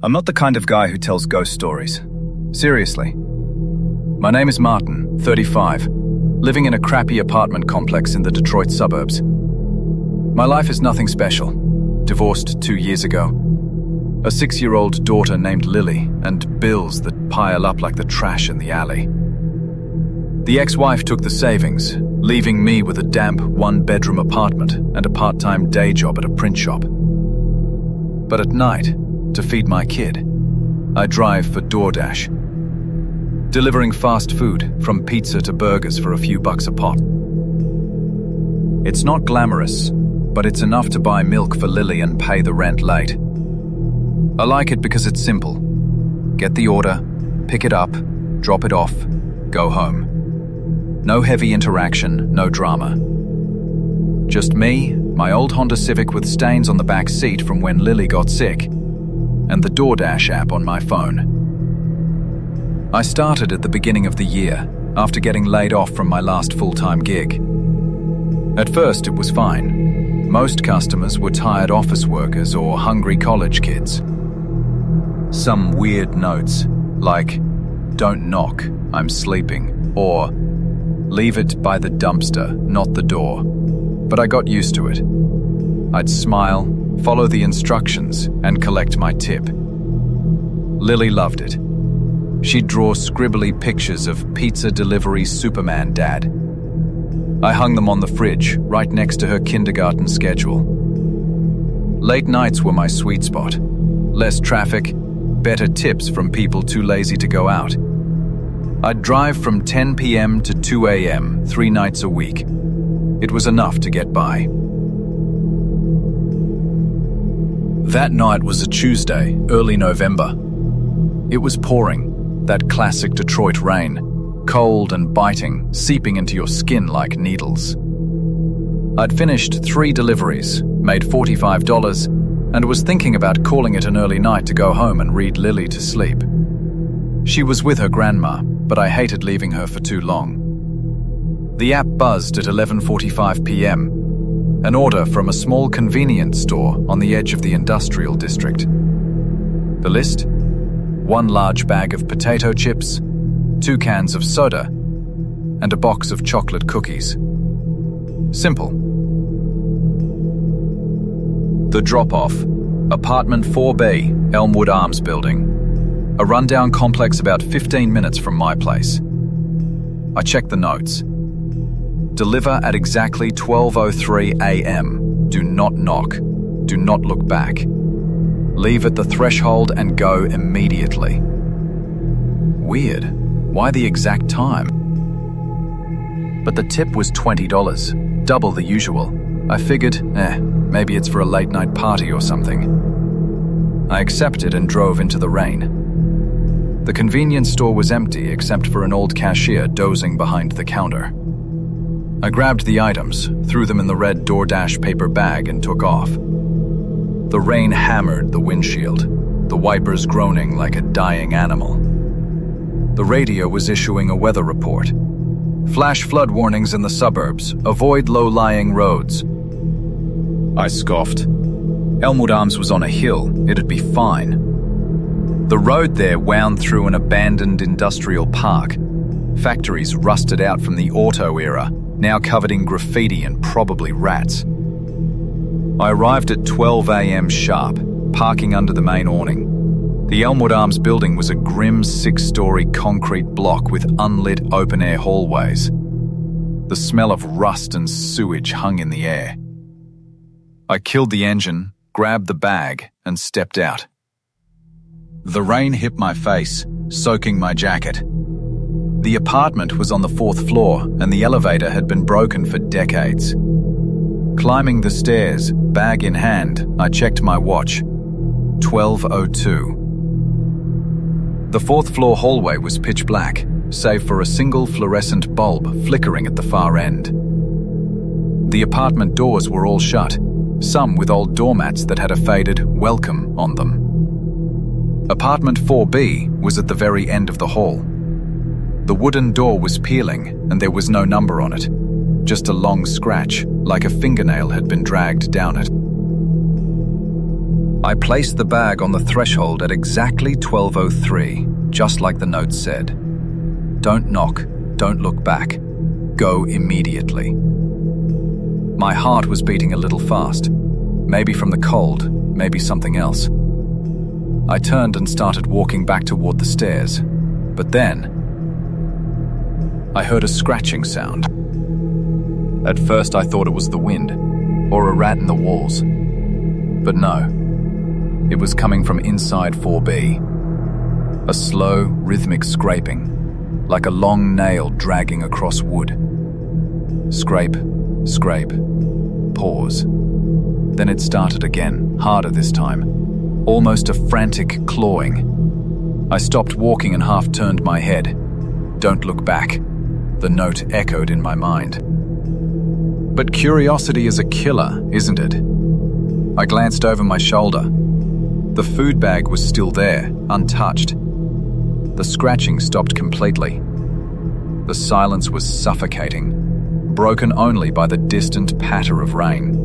I'm not the kind of guy who tells ghost stories. Seriously. My name is Martin, 35, living in a crappy apartment complex in the Detroit suburbs. My life is nothing special. Divorced 2 years ago. A 6-year-old daughter named Lily, and bills that pile up like the trash in the alley. The ex-wife took the savings, leaving me with a damp 1-bedroom apartment and a part-time day job at a print shop. But at night, to feed my kid, I drive for DoorDash, delivering fast food from pizza to burgers for a few bucks a pop. It's not glamorous, but it's enough to buy milk for Lily and pay the rent late. I like it because it's simple. Get the order, pick it up, drop it off, go home. No heavy interaction, no drama. Just me, my old Honda Civic with stains on the back seat from when Lily got sick, and the DoorDash app on my phone. I started at the beginning of the year, after getting laid off from my last full-time gig. At first, it was fine. Most customers were tired office workers or hungry college kids. Some weird notes, like, "Don't knock, I'm sleeping," or "Leave it by the dumpster, not the door." But I got used to it. I'd smile, follow the instructions, and collect my tip. Lily loved it. She'd draw scribbly pictures of pizza delivery Superman dad. I hung them on the fridge, right next to her kindergarten schedule. Late nights were my sweet spot. Less traffic, better tips from people too lazy to go out. I'd drive from 10 p.m. to 2 a.m. 3 nights a week. It was enough to get by. That night was a Tuesday, early November. It was pouring, that classic Detroit rain, cold and biting, seeping into your skin like needles. I'd finished 3 deliveries, made $45, and was thinking about calling it an early night to go home and read Lily to sleep. She was with her grandma, but I hated leaving her for too long. The app buzzed at 11:45 p.m., an order from a small convenience store on the edge of the industrial district. The list? 1 large bag of potato chips, 2 cans of soda, and a box of chocolate cookies. Simple. The drop-off, apartment 4B, Elmwood Arms building. A rundown complex about 15 minutes from my place. I checked the notes. Deliver at exactly 12:03 a.m. Do not knock. Do not look back. Leave at the threshold and go immediately. Weird. Why the exact time? But the tip was $20, double the usual. I figured, maybe it's for a late-night party or something. I accepted and drove into the rain. The convenience store was empty except for an old cashier dozing behind the counter. I grabbed the items, threw them in the red DoorDash paper bag, and took off. The rain hammered the windshield, the wipers groaning like a dying animal. The radio was issuing a weather report. Flash flood warnings in the suburbs. Avoid low-lying roads. I scoffed. Elmwood Arms was on a hill. It'd be fine. The road there wound through an abandoned industrial park. Factories rusted out from the auto era, now covered in graffiti and probably rats. I arrived at 12 a.m. sharp, parking under the main awning. The Elmwood Arms building was a grim 6-story concrete block with unlit open-air hallways. The smell of rust and sewage hung in the air. I killed the engine, grabbed the bag, and stepped out. The rain hit my face, soaking my jacket. The apartment was on the 4th floor, and the elevator had been broken for decades. Climbing the stairs, bag in hand, I checked my watch. 12:02. The 4th floor hallway was pitch black, save for a single fluorescent bulb flickering at the far end. The apartment doors were all shut, some with old doormats that had a faded "welcome" on them. Apartment 4B was at the very end of the hall. The wooden door was peeling, and there was no number on it, just a long scratch, like a fingernail had been dragged down it. I placed the bag on the threshold at exactly 12:03, just like the note said. Don't knock, don't look back. Go immediately. My heart was beating a little fast. Maybe from the cold, maybe something else. I turned and started walking back toward the stairs. But then, I heard a scratching sound. At first I thought it was the wind, or a rat in the walls. But no, it was coming from inside 4B. A slow, rhythmic scraping, like a long nail dragging across wood. Scrape, scrape, pause. Then it started again, harder this time, almost a frantic clawing. I stopped walking and half turned my head. Don't look back. The note echoed in my mind. But curiosity is a killer, isn't it? I glanced over my shoulder. The food bag was still there, untouched. The scratching stopped completely. The silence was suffocating, broken only by the distant patter of rain.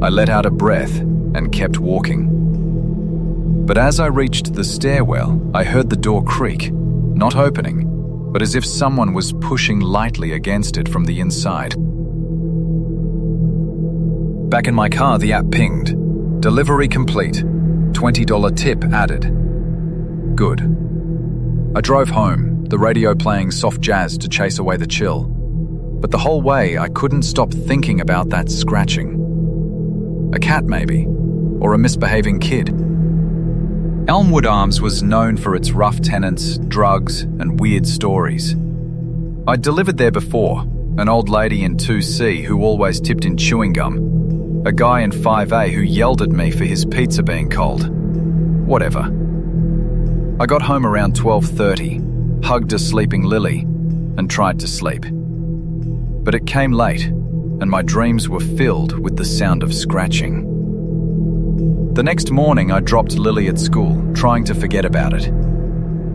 I let out a breath and kept walking. But as I reached the stairwell, I heard the door creak, not opening, but as if someone was pushing lightly against it from the inside. Back in my car, the app pinged. Delivery complete. $20 tip added. Good. I drove home, the radio playing soft jazz to chase away the chill. But the whole way, I couldn't stop thinking about that scratching. A cat, maybe, or a misbehaving kid. Elmwood Arms was known for its rough tenants, drugs, and weird stories. I'd delivered there before, an old lady in 2C who always tipped in chewing gum, a guy in 5A who yelled at me for his pizza being cold. Whatever. I got home around 12:30, hugged a sleeping Lily, and tried to sleep. But it came late, and my dreams were filled with the sound of scratching. The next morning, I dropped Lily at school, trying to forget about it.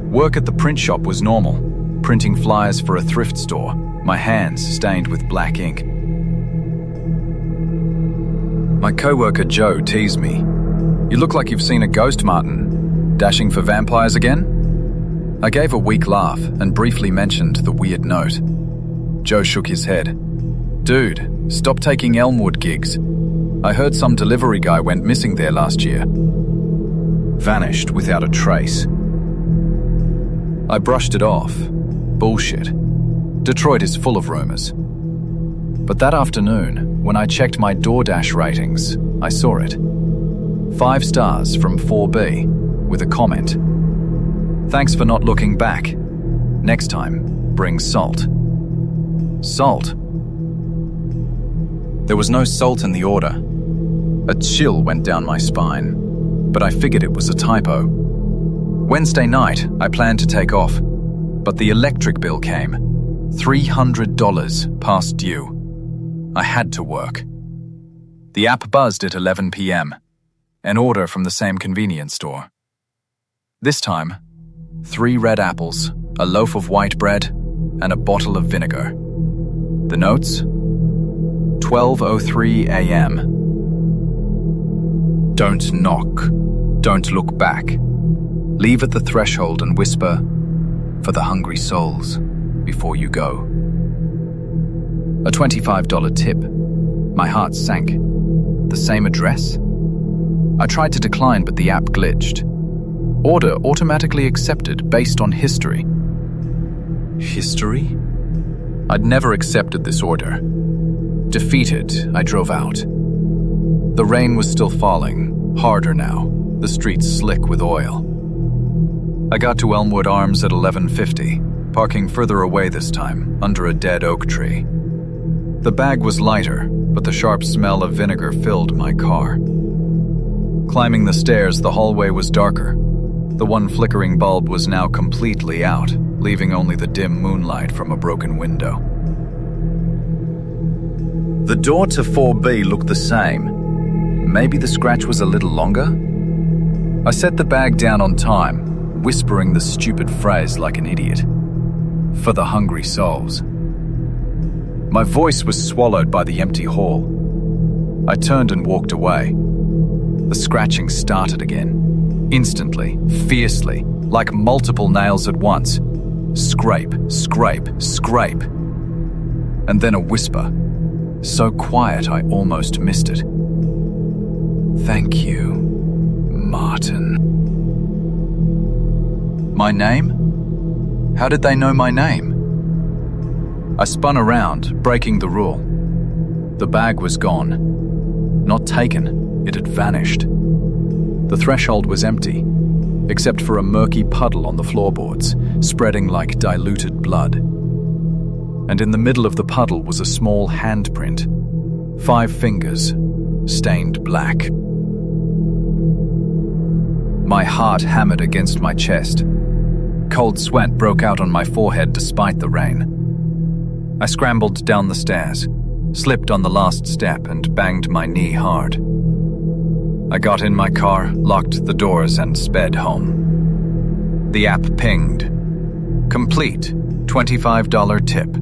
Work at the print shop was normal, printing flyers for a thrift store, my hands stained with black ink. My co-worker Joe teased me. "You look like you've seen a ghost, Martin. Dashing for vampires again?" I gave a weak laugh and briefly mentioned the weird note. Joe shook his head. "Dude, stop taking Elmwood gigs. I heard some delivery guy went missing there last year. Vanished without a trace." I brushed it off. Bullshit. Detroit is full of rumors. But that afternoon, when I checked my DoorDash ratings, I saw it. 5 stars from 4B, with a comment. "Thanks for not looking back. Next time, bring salt." Salt? There was no salt in the order. A chill went down my spine, but I figured it was a typo. Wednesday night, I planned to take off, but the electric bill came. $300 past due. I had to work. The app buzzed at 11 p.m. An order from the same convenience store. This time, 3 red apples, a loaf of white bread, and a bottle of vinegar. The notes? 12:03 a.m. Don't knock. Don't look back. Leave at the threshold and whisper, "For the hungry souls," before you go. A $25 tip. My heart sank. The same address? I tried to decline, but the app glitched. Order automatically accepted based on history. History? I'd never accepted this order. Defeated, I drove out. The rain was still falling, harder now, the streets slick with oil. I got to Elmwood Arms at 11:50, parking further away this time, under a dead oak tree. The bag was lighter, but the sharp smell of vinegar filled my car. Climbing the stairs, the hallway was darker. The one flickering bulb was now completely out, leaving only the dim moonlight from a broken window. The door to 4B looked the same. Maybe the scratch was a little longer? I set the bag down on time, whispering the stupid phrase like an idiot. "For the hungry souls." My voice was swallowed by the empty hall. I turned and walked away. The scratching started again, instantly, fiercely, like multiple nails at once. Scrape, scrape, scrape. And then a whisper, so quiet I almost missed it. "Thank you, Martin." My name? How did they know my name? I spun around, breaking the rule. The bag was gone. Not taken, it had vanished. The threshold was empty, except for a murky puddle on the floorboards, spreading like diluted blood. And in the middle of the puddle was a small handprint, 5 fingers, stained black. My heart hammered against my chest. Cold sweat broke out on my forehead despite the rain. I scrambled down the stairs, slipped on the last step, and banged my knee hard. I got in my car, locked the doors, and sped home. The app pinged. Complete, $25 tip.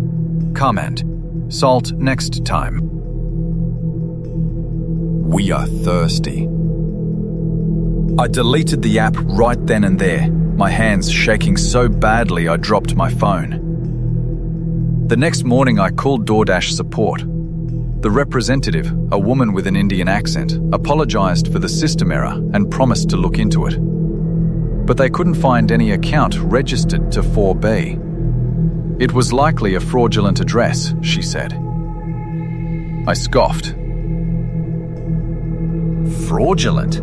Comment, salt next time. We are thirsty. I deleted the app right then and there, my hands shaking so badly I dropped my phone. The next morning I called DoorDash support. The representative, a woman with an Indian accent, apologized for the system error and promised to look into it. But they couldn't find any account registered to 4B. It was likely a fraudulent address, she said. I scoffed. Fraudulent?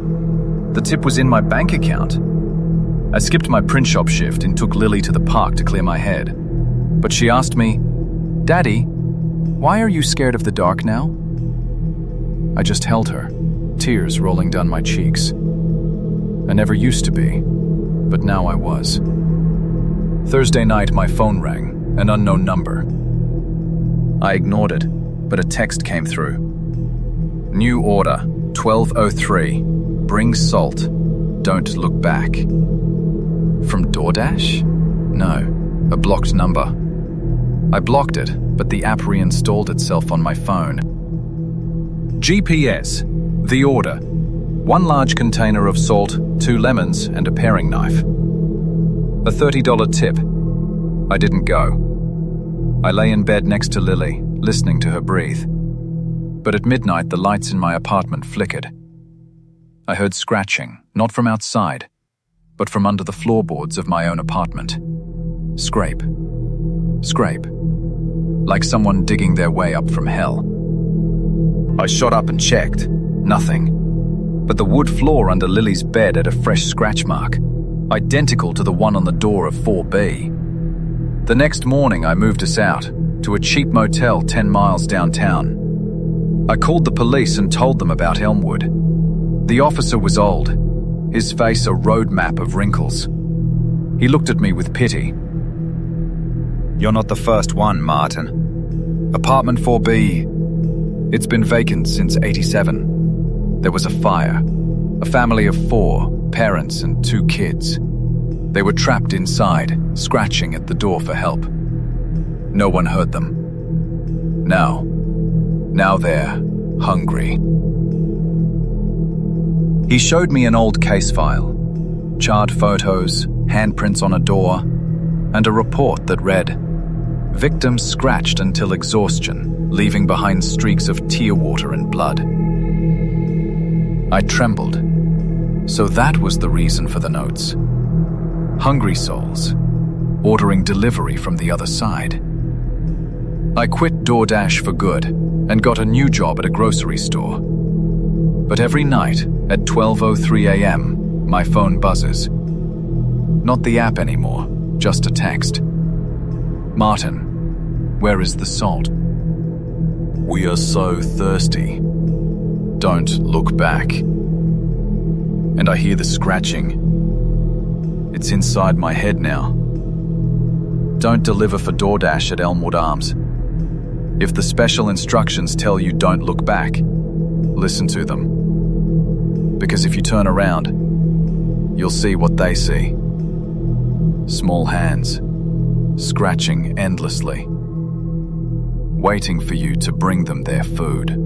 The tip was in my bank account. I skipped my print shop shift and took Lily to the park to clear my head. But she asked me, "Daddy, why are you scared of the dark now?" I just held her, tears rolling down my cheeks. I never used to be, but now I was. Thursday night, my phone rang, an unknown number. I ignored it, but a text came through. New order, 12:03. Bring salt. Don't look back. From DoorDash? No, a blocked number. I blocked it, but the app reinstalled itself on my phone. GPS. The order. 1 large container of salt, 2 lemons, and a paring knife. A $30 tip. I didn't go. I lay in bed next to Lily, listening to her breathe. But at midnight, the lights in my apartment flickered. I heard scratching, not from outside, but from under the floorboards of my own apartment. Scrape. Scrape. Like someone digging their way up from hell. I shot up and checked. Nothing. But the wood floor under Lily's bed had a fresh scratch mark, identical to the one on the door of 4B. The next morning, I moved us out to a cheap motel 10 miles downtown. I called the police and told them about Elmwood. The officer was old, his face a road map of wrinkles. He looked at me with pity. "You're not the first one, Martin. Apartment 4B, it's been vacant since '87. There was a fire, a family of 4, parents and 2 kids. They were trapped inside, scratching at the door for help. No one heard them. Now they're hungry." He showed me an old case file, charred photos, handprints on a door, and a report that read, "Victims scratched until exhaustion, leaving behind streaks of tear water and blood." I trembled. So that was the reason for the notes. Hungry souls, ordering delivery from the other side. I quit DoorDash for good and got a new job at a grocery store. But every night at 12:03 a.m., my phone buzzes. Not the app anymore, just a text. "Martin, where is the salt? We are so thirsty. Don't look back." And I hear the scratching. It's inside my head now. Don't deliver for DoorDash at Elmwood Arms. If the special instructions tell you don't look back, listen to them. Because if you turn around, you'll see what they see. Small hands, scratching endlessly, waiting for you to bring them their food.